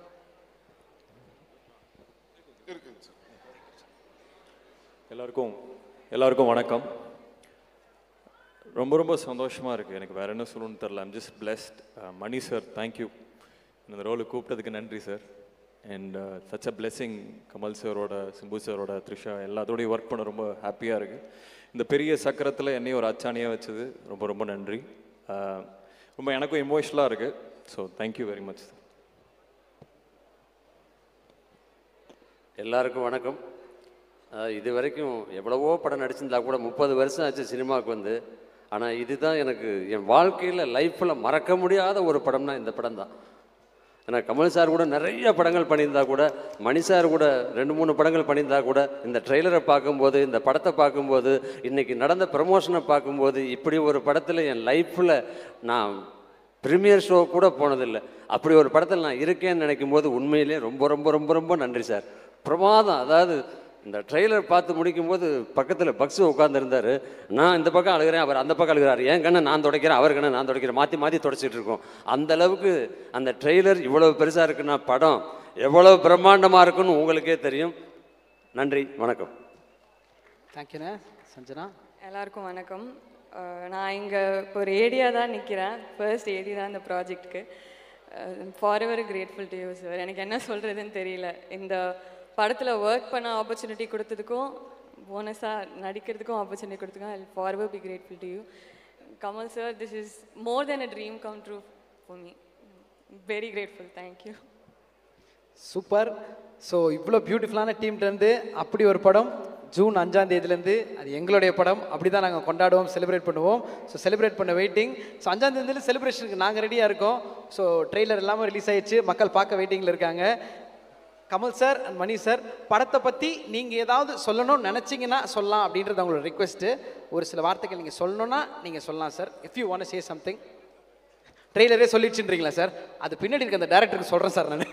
Speaker 15: எல்லாருக்கும் வணக்கம். ரொம்ப சந்தோஷமாக இருக்குது. எனக்கு வேறு என்ன சொல்லணும்னு தெரில. I'm just blessed. Mani sir, thank you. இந்த ரோலுக்கு கூப்பிட்டதுக்கு நன்றி sir. And such a blessing. Kamal சாரோட, சிம்பு சாரோட, த்ரிஷா எல்லாத்தோடையும் ஒர்க் பண்ண ரொம்ப ஹாப்பியாக இருக்குது. இந்த பெரிய சக்கரத்தில் என்னையும் ஒரு அச்சாணியாக வச்சது ரொம்ப நன்றி. ரொம்ப எனக்கும் எமோஷனலாக இருக்குது. So thank you very much sir.
Speaker 16: எல்லாருக்கும் வணக்கம். இது வரைக்கும் எவ்வளவோ படம் நடிச்சிருந்தா கூட 30 வருஷம் ஆச்சு சினிமாவுக்கு வந்து. ஆனால் இதுதான் எனக்கு என் வாழ்க்கையில் லைஃப்பில் மறக்க முடியாத ஒரு படம்னா இந்த படம் தான். ஏன்னா கமல் சார் கூட நிறைய படங்கள் பண்ணியிருந்தா கூட, மணி சார் கூட 2-3 படங்கள் பண்ணியிருந்தா கூட, இந்த ட்ரெய்லரை பார்க்கும்போது, இந்த படத்தை பார்க்கும்போது, இன்றைக்கி நடந்த ப்ரமோஷனை பார்க்கும்போது, இப்படி ஒரு படத்தில் என் லைஃப்பில் நான் ப்ரீமியர் ஷோ கூட போனதில்லை. அப்படி ஒரு படத்தில் நான் இருக்கேன்னு நினைக்கும் போது உண்மையிலே ரொம்ப ரொம்ப ரொம்ப ரொம்ப நன்றி சார். பிரமாதம். அதாவது இந்த ட்ரெய்லர் பார்த்து முடிக்கும்போது பக்கத்தில் பக்ஸு உட்காந்துருந்தார். நான் இந்த பக்கம் அழுகிறேன், அவர் அந்த பக்கம் அழுகிறார். என் கண்ணை நான் துடைக்கிறேன், அவர் கண்ணை நான் துடைக்கிறேன், மாற்றி மாற்றி துடைச்சிட்டு இருக்கோம். அந்த அளவுக்கு அந்த ட்ரெய்லர் இவ்வளோ பெருசாக இருக்குன்னா படம் எவ்வளோ பிரம்மாண்டமாக இருக்குன்னு உங்களுக்கே தெரியும். நன்றி, வணக்கம்.
Speaker 2: தேங்க்யூண்ணே. சஞ்சனா.
Speaker 17: எல்லாருக்கும் வணக்கம். நான் இங்கே இப்போ ஒரு ஏடியாக தான் நிற்கிறேன். ஃபர்ஸ்ட் ஏடி தான் இந்த ப்ராஜெக்ட்டுக்கு. Forever grateful to you sir. எனக்கு என்ன சொல்கிறதுன்னு தெரியல. இந்த படத்தில் ஒர்க் பண்ண ஆப்பர்ச்சுனிட்டி கொடுத்ததுக்கும், போனஸாக நடிக்கிறதுக்கும் ஆப்பர்ச்சுனிட்டி கொடுத்ததுக்கும் I forever be grateful to you. Kamal sir, this is more than a dream come true for me. Very grateful. Thank you.
Speaker 2: Super. So இவ்வளோ பியூட்டிஃபுல்லான டீம்லேருந்து அப்படி ஒரு படம் ஜூன் 5ஆம் தேதியிலேருந்து அது எங்களுடைய படம். அப்படி தான் நாங்கள் கொண்டாடுவோம், செலிப்ரேட் பண்ணுவோம். ஸோ செலிப்ரேட் பண்ண வெயிட்டிங். ஸோ 5ஆம் தேதியிலேருந்து செலிப்ரேஷனுக்கு நாங்கள் ரெடியாக இருக்கோம். ஸோ ட்ரெய்லர் எல்லாமே ரிலீஸ் ஆயிடுச்சு, மக்கள் பார்க்க வெயிட்டிங்கில் இருக்காங்க. Kamal sir and Mani sir, படத்தை பற்றி நீங்கள் ஏதாவது சொல்லணும்னு நினச்சிங்கன்னா சொல்லலாம் அப்படின்றது அவங்களோட ரிக்வெஸ்ட்டு. ஒரு சில வார்த்தைகள் நீங்கள் சொல்லணுன்னா நீங்கள் சொல்லலாம் sir. If you want say something. ட்ரெய்லரே சொல்லிடுச்சுன்றீங்களா சார்? அது பின்னாடி இருக்க அந்த டேரக்டருக்கு சொல்கிறேன் சார் நான்.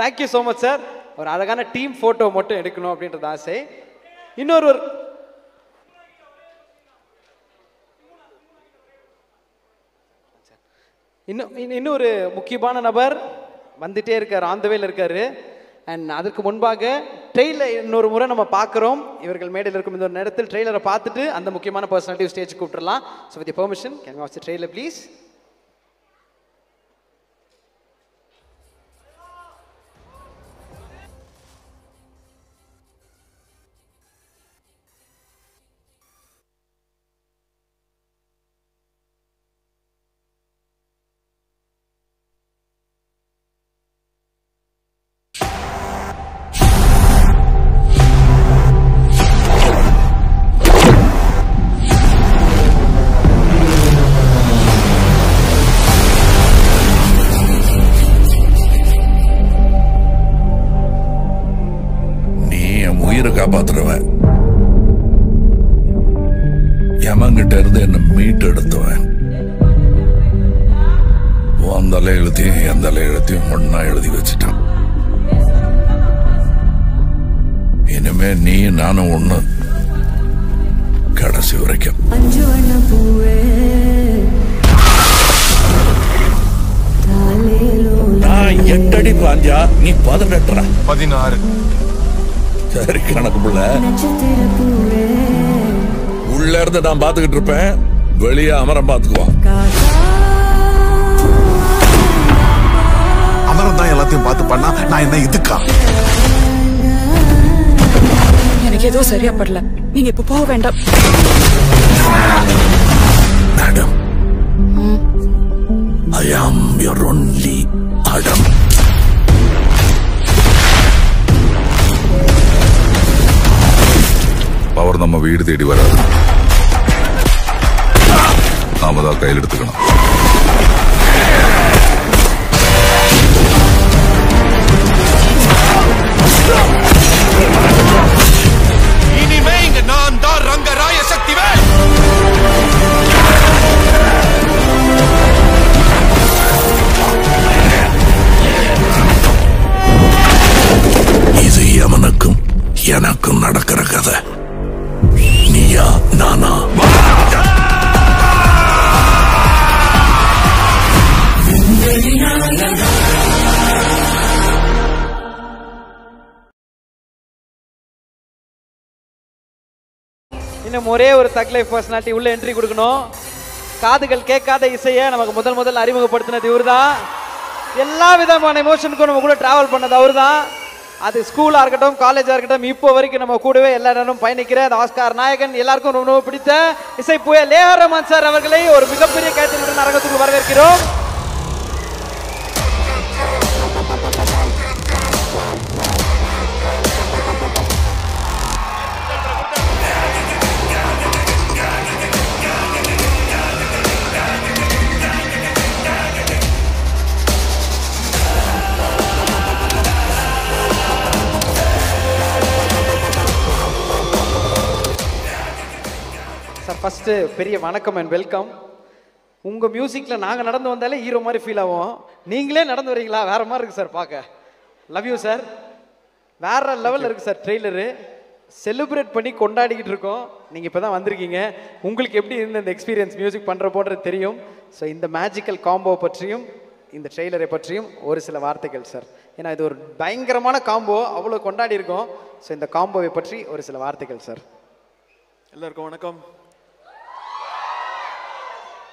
Speaker 2: Thank you so much sir. ஒரு அழகான டீம் ஃபோட்டோ மட்டும் எடுக்கணும் அப்படின்றது ஆசை. இன்னொரு இன்னொரு முக்கியமான நபர் வந்துட்டே இருக்கார், ஆந்தவேல இருக்காரு. அண்ட் அதற்கு முன்பாக ட்ரெயிலர் இன்னொரு முறை நம்ம பார்க்குறோம். இவர்கள் மேடையில் இருக்கும் இந்த ஒரு நேரத்தில் ட்ரெய்லரை பார்த்துட்டு அந்த முக்கியமான பர்சனாலிட்டி ஸ்டேஜ் கூப்பிட்டுலாம். So with permission can watch the trailer please.
Speaker 9: காப்பாத்துறவன், யமங்கிட்ட இருந்து என்ன மீட்டு எடுத்தவன், உன் தலையெழுத்தையும் என் தலையெழுத்தையும் ஒன்னா எழுதி வச்சுட்டான். இனிமே நீ நானும் ஒண்ணு, கடைசி வரைக்கும். நான் 8 அடி பாஞ்சா நீ 18.
Speaker 7: 16.
Speaker 9: சரி கணக்கு புள்ள. உள்ள இருந்து நான் பாத்துக்கிட்டு இருப்பேன், வெளியே அமரம் பாத்துக்குவான்.
Speaker 7: அமரம் தான் எல்லாத்தையும் பார்த்து பண்ணா நான் என்ன இதுக்கா?
Speaker 8: எனக்கு எதுவும் சரியா படல, நீங்க இப்ப போக வேண்டாம்.
Speaker 9: Madam, I am your only Adam. Power நம்ம வீடு தேடி வராது, நாம தான் கையில் எடுத்துக்கணும்.
Speaker 7: இனிமே இங்க நான் தான் ரங்கராய சக்திவேல்.
Speaker 9: இது யமனுக்கும் எனக்கும் நடக்கிற கதை. நீயா நானா?
Speaker 2: இன்னும் ஒரே ஒரு தக் லைஃப் பர்சனாலிட்டி உள்ள என்ட்ரி கொடுக்கணும். காதுகள் கேட்காத இசையை நமக்கு முதல் அறிமுகப்படுத்தினது இவர் தான். எல்லா விதமான எமோஷனுக்கும் நம்ம கூட டிராவல் பண்ணது அவர் தான். அது ஸ்கூலாக இருக்கட்டும், காலேஜாக இருக்கட்டும், இப்போ வரைக்கும் நம்ம கூடவே எல்லா நேரமும் பயணிக்கிற அந்த ஆஸ்கார் நாயகன், எல்லாருக்கும் ரொம்ப பிடித்த இசை புயல் ஏ.ஆர். ரஹ்மான் சார் அவர்களை ஒரு மிகப்பெரிய கைத்தறலுடன் அரங்கத்துக்கு வரவேற்கிறோம். ஃபஸ்ட்டு பெரிய வணக்கம் அண்ட் வெல்கம். உங்கள் மியூசிக்கில் நாங்கள் நடந்து வந்தாலே ஹீரோ மாதிரி ஃபீல் ஆகும். நீங்களே நடந்து வரீங்களா, வேறு மாதிரி இருக்குது சார் பார்க்க. Love you sir. வேறு லெவலில் இருக்குது சார் ட்ரெய்லரு. செலிப்ரேட் பண்ணி கொண்டாடிக்கிட்டு இருக்கோம். நீங்கள் இப்போ தான் வந்திருக்கீங்க. உங்களுக்கு எப்படி இருந்த இந்த எக்ஸ்பீரியன்ஸ் மியூசிக் பண்ணுற போன்றது தெரியும். ஸோ இந்த மேஜிக்கல் காம்போ பற்றியும் இந்த ட்ரெய்லரை பற்றியும் ஒரு சில வார்த்தைகள் சார். ஏன்னா இது ஒரு பயங்கரமான காம்போ, அவ்வளோ கொண்டாடி இருக்கோம். ஸோ இந்த காம்போவை பற்றி ஒரு சில வார்த்தைகள் சார்.
Speaker 18: எல்லாருக்கும் வணக்கம்.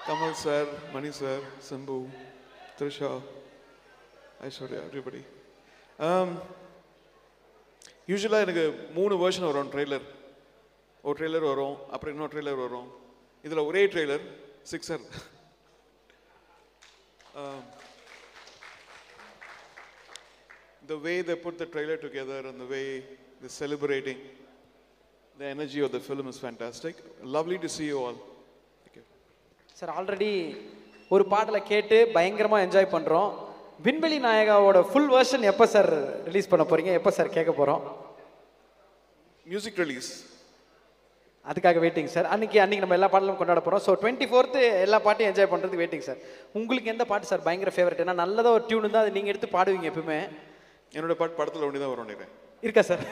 Speaker 18: Kamal sir, Mani sir, Simbu, Trisha, Aishwarya, everybody. யூஸ்வலாக எனக்கு 3 வெர்ஷன் வரும் ட்ரெய்லர். ஒரு ட்ரெய்லர் வரும், அப்புறம் இன்னொரு ட்ரெய்லர் வரும். இதில் ஒரே trailer sixer. The way they put the trailer together and the way they're celebrating the energy of the film is fantastic. Lovely to see you all. Thank you.
Speaker 2: Sir already ஒரு பாடலை கேட்டு பயங்கரமாக என்ஜாய் பண்ணுறோம். விண்வெளி நாயகாவோட ஃபுல் வெர்ஷன் எப்போ சார் ரிலீஸ் பண்ண போகிறீங்க, எப்போ சார் கேட்க போகிறோம்?
Speaker 18: மியூசிக் ரிலீஸ்
Speaker 2: அதுக்காக வெயிட்டிங் சார். அன்றைக்கி நம்ம எல்லா பாடலும் கொண்டாட போகிறோம். ஸோ 24th எல்லா பாட்டையும் என்ஜாய் பண்ணுறதுக்கு வெயிட்டிங் சார். உங்களுக்கு எந்த பாட்டு சார் பயங்கர ஃபேவரட்? ஏன்னா நல்லதாக ஒரு டியூன் தான், அது நீங்கள் எடுத்து பாடுவீங்க எப்பவுமே.
Speaker 18: என்னோட பாட்டு படத்தில் ஒன்று தான் வரும் நினைக்கிறேன்.
Speaker 2: இருக்கா சார்?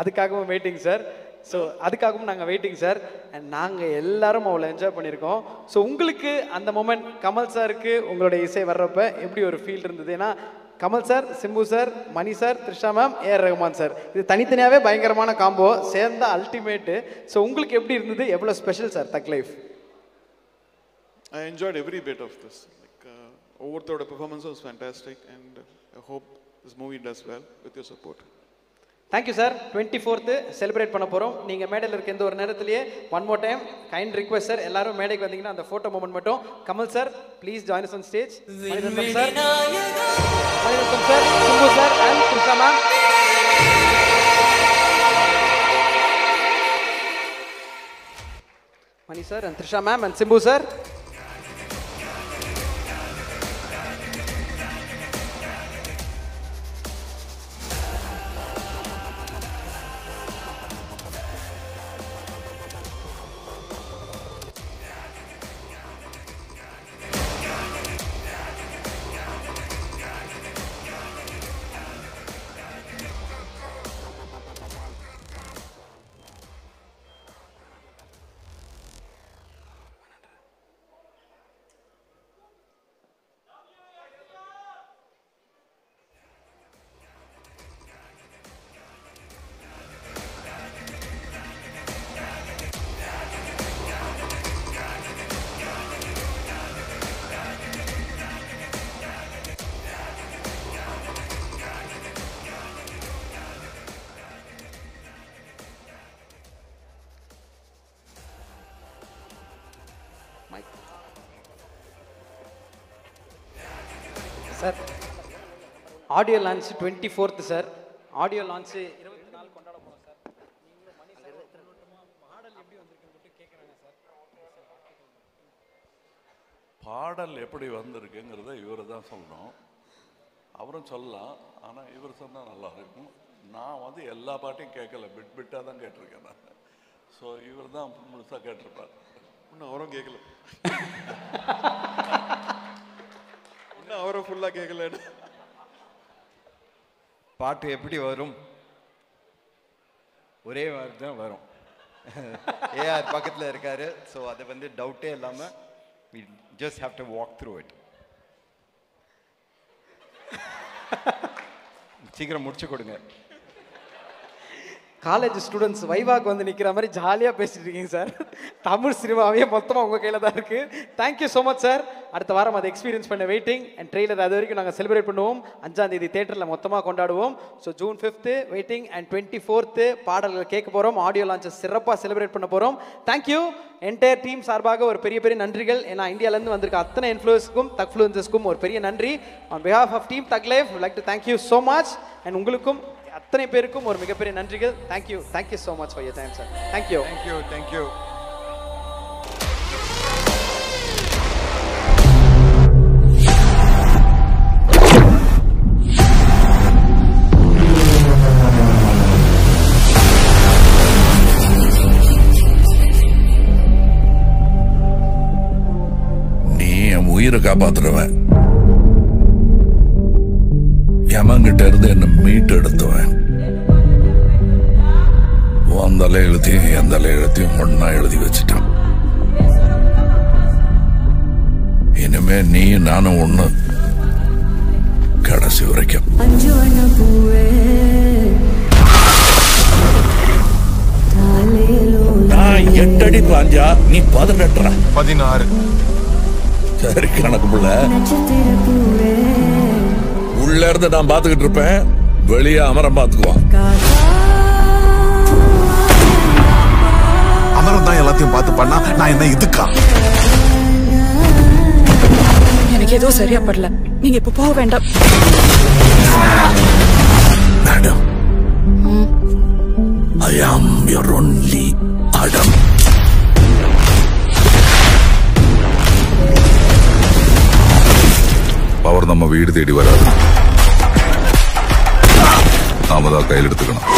Speaker 2: அதுக்காகவும் வெயிட்டிங் சார். ஸோ அதுக்காகவும் நாங்கள் வெயிட்டிங் சார். அண்ட் நாங்கள் எல்லாரும் அவ்வளோ என்ஜாய் பண்ணியிருக்கோம். ஸோ உங்களுக்கு அந்த மொமெண்ட் கமல் சாருக்கு உங்களுடைய இசை வர்றப்ப எப்படி ஒரு ஃபீல் இருந்தது? ஏன்னா Kamal sir, Simbu sir, Mani sir, Trisha ma'am, AR Rahman sir, இது தனித்தனியாகவே பயங்கரமான காம்போ, சேர்ந்த அல்டிமேட்டு. ஸோ உங்களுக்கு எப்படி இருந்தது, எவ்வளோ ஸ்பெஷல் சார் தக் life?
Speaker 18: I enjoyed every bit of this. ஒவ்வொருத்தரோட performance was fantastic and I hope this movie does well with your support.
Speaker 2: Thank you sir. 24th celebrate பண்ண போகிறோம். நீங்கள் மேடையில் இருக்க எந்த ஒரு நேரத்திலேயே one more time kind request sir, எல்லாரும் மேடைக்கு வந்தீங்கன்னா அந்த ஃபோட்டோ மூமெண்ட் மட்டும். Kamal sir please join us on stage. Mani Ratnam sir, Simbu sir and Trisha ma'am. Mani sir and Trisha ma'am and Simbu sir. Sir audio launch 24th sir. Audio launch 24 கொண்டாட போகிறோம் சார். நீங்களும் மணி சார் மாடல் எப்படி வந்திருக்குன்னு மட்டும் கேட்குறாங்க சார்.
Speaker 6: பாடல் எப்படி வந்திருக்குங்கிறத இவர் தான் சொல்லணும். அவரும் சொல்லலாம், ஆனால் இவர் சொன்னால் நல்லா இருக்கும். நான் வந்து எல்லா பாட்டையும் கேட்கல, பிட்டாக தான் கேட்டிருக்கேன் நான். ஸோ இவர் தான் முழுசாக கேட்டிருப்பார்.
Speaker 18: இன்னும் அவரும் கேட்கல, இன்னும் அவரும் ஃபுல்லாக கேட்கல.
Speaker 19: பாட்டு எப்படி வரும்? ஒரே வார்த்தை தான் வரும். ஏஆர் பக்கத்தில் இருக்காரு. ஸோ அதை வந்து டவுட்டே இல்லாமல் we just have to walk through it. சீக்கிரம் முடிச்சு கொடுங்க.
Speaker 2: காலேஜ் ஸ்டூடெண்ட்ஸ் வைவாக்கு வந்து நிற்கிற மாதிரி ஜாலியாக பேசிட்டு இருக்கீங்க சார். தமிழ் சினிமாவே மொத்தமாக உங்கள் கையில் தான் இருக்குது. Thank you so much sir. அடுத்த வாரம் அதை எக்ஸ்பீரியன்ஸ் பண்ண வெயிட்டிங். அண்ட் ட்ரெய்லர் அது வரைக்கும் நாங்கள் செலிப்ரேட் பண்ணுவோம். 5ஆம் தேதி தேட்டரில் மொத்தமாக கொண்டாடுவோம். So June 5th waiting and 24th பாடல்கள் கேட்க போகிறோம். ஆடியோ லான்ச்சை சிறப்பாக செலிப்ரேட் பண்ண போகிறோம். தேங்க்யூ. என்டையர் டீம் சார்பாக ஒரு பெரிய பெரிய நன்றிகள். ஏன்னா இந்தியாவிலேருந்து வந்திருக்க அத்தனை இன்ஃப்ளூயன்ஸுக்கும் தக்ஃப்ளூயன்சஸ்க்கும் ஒரு பெரிய நன்றி. ஆன் பிஹாஃப் ஆஃப் டீம் தக் life like to thank you so much. And உங்களுக்கும் அத்தனை பேருக்கும் ஒரு மிகப்பெரிய நன்றிகள். Thank you so much for your time sir. Thank you.
Speaker 9: உயிரை காப்பாத்துறவன், யமங்கிட்ட இருந்து என்ன மீட்டு எடுத்துவன். உன் தலை எழுத்தையும் என் தலை எழுத்தையும் ஒன்னா எழுதி வச்சுட்டான். இனிமே நீயும் நானும் ஒண்ணு, கடைசி வரைக்கும். நான் 8 அடி பாஞ்சா நீ 18.
Speaker 7: 16.
Speaker 9: சரி கணக்கு புள்ள. உள்ள இருந்து நான் பாத்துக்கிட்டு இருப்பேன், வெளியே அமரம் பாத்துக்குவான்.
Speaker 7: அமரம் தான் எல்லாத்தையும் பார்த்து பண்ணா நான் என்ன இதுக்கா?
Speaker 8: எனக்கு ஏதோ சரியா படல. நீங்க இப்ப போக வேண்டாம்.
Speaker 9: Madam, I am your only Adam. Power நம்ம வீடு தேடி வராது, நாம தான் கையில் எடுத்துக்கணும்.